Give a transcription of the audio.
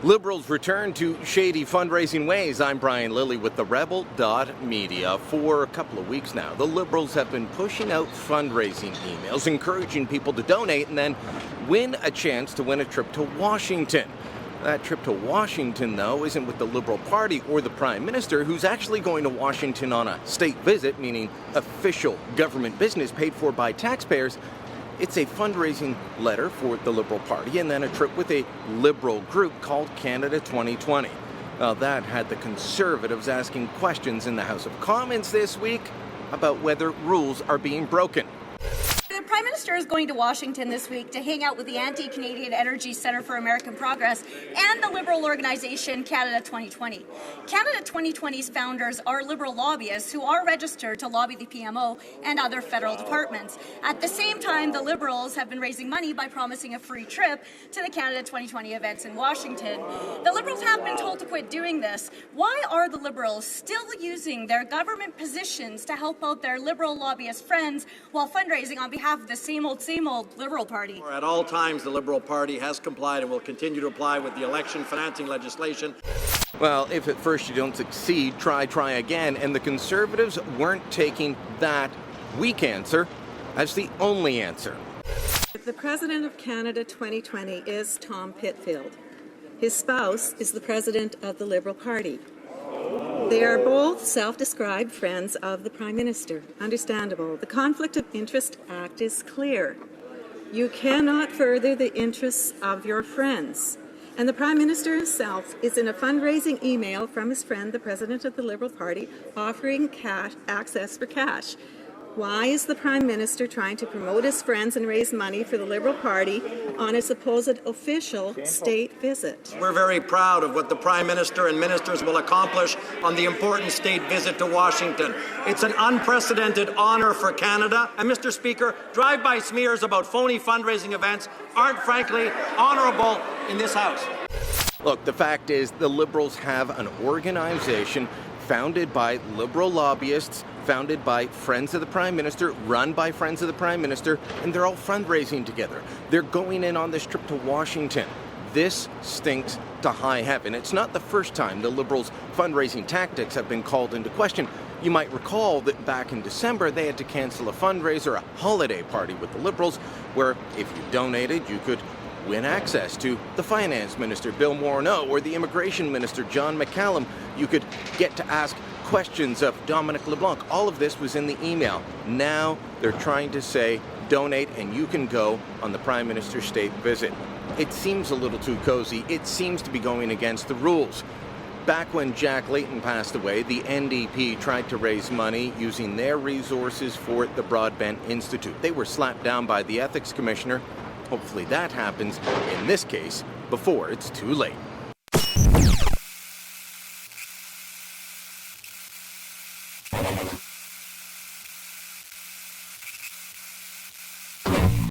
Liberals return to shady fundraising ways. I'm Brian Lilly with TheRebel.media. For a couple of weeks now, the Liberals have been pushing out fundraising emails, encouraging people to donate and then win a chance to win a trip to Washington. That trip to Washington, though, isn't with the Liberal Party or the Prime Minister, who's actually going to Washington on a state visit, meaning official government business paid for by taxpayers. It's a fundraising letter for the Liberal Party and then a trip with a Liberal group called Canada 2020. Well, that had the Conservatives asking questions in the House of Commons this week about whether rules are being broken. The Prime Minister is going to Washington this week to hang out with the Anti-Canadian Energy Centre for American Progress and the Liberal organization Canada 2020. Canada 2020's founders are Liberal lobbyists who are registered to lobby the PMO and other federal departments. At the same time, the Liberals have been raising money by promising a free trip to the Canada 2020 events in Washington. The Liberals have been told to quit doing this. Why are the Liberals still using their government positions to help out their Liberal lobbyist friends while fundraising on behalf of the same old Liberal Party? At all times, the Liberal Party has complied and will continue to apply with the election financing legislation. Well, if at first you don't succeed, try again. And the Conservatives weren't taking that weak answer as the only answer. The President of Canada 2020 is Tom Pitfield. His spouse is the President of the Liberal Party. They are both self-described friends of the Prime Minister. Understandable. The Conflict of Interest Act is clear. You cannot further the interests of your friends. And the Prime Minister himself is in a fundraising email from his friend, the President of the Liberal Party, offering access for cash. Why is the Prime Minister trying to promote his friends and raise money for the Liberal Party on a supposed official state visit? We're very proud of what the Prime Minister and ministers will accomplish on the important state visit to Washington. It's an unprecedented honor for Canada. And Mr. Speaker, drive-by smears about phony fundraising events aren't frankly honorable in this House. Look, the fact is the Liberals have an organization founded by Liberal lobbyists, founded by Friends of the Prime Minister, run by Friends of the Prime Minister, and they're all fundraising together. They're going in on this trip to Washington. This stinks to high heaven. It's not the first time the Liberals' fundraising tactics have been called into question. You might recall that back in December, they had to cancel a fundraiser, a holiday party with the Liberals, where if you donated, you could win access to the Finance Minister, Bill Morneau, or the Immigration Minister, John McCallum. You could get to ask questions of Dominic LeBlanc. All of this was in the email. Now they're trying to say, donate and you can go on the Prime Minister's state visit. It seems a little too cozy. It seems to be going against the rules. Back when Jack Layton passed away, the NDP tried to raise money using their resources for the Broadbent Institute. They were slapped down by the Ethics Commissioner. Hopefully that happens, in this case, before it's too late.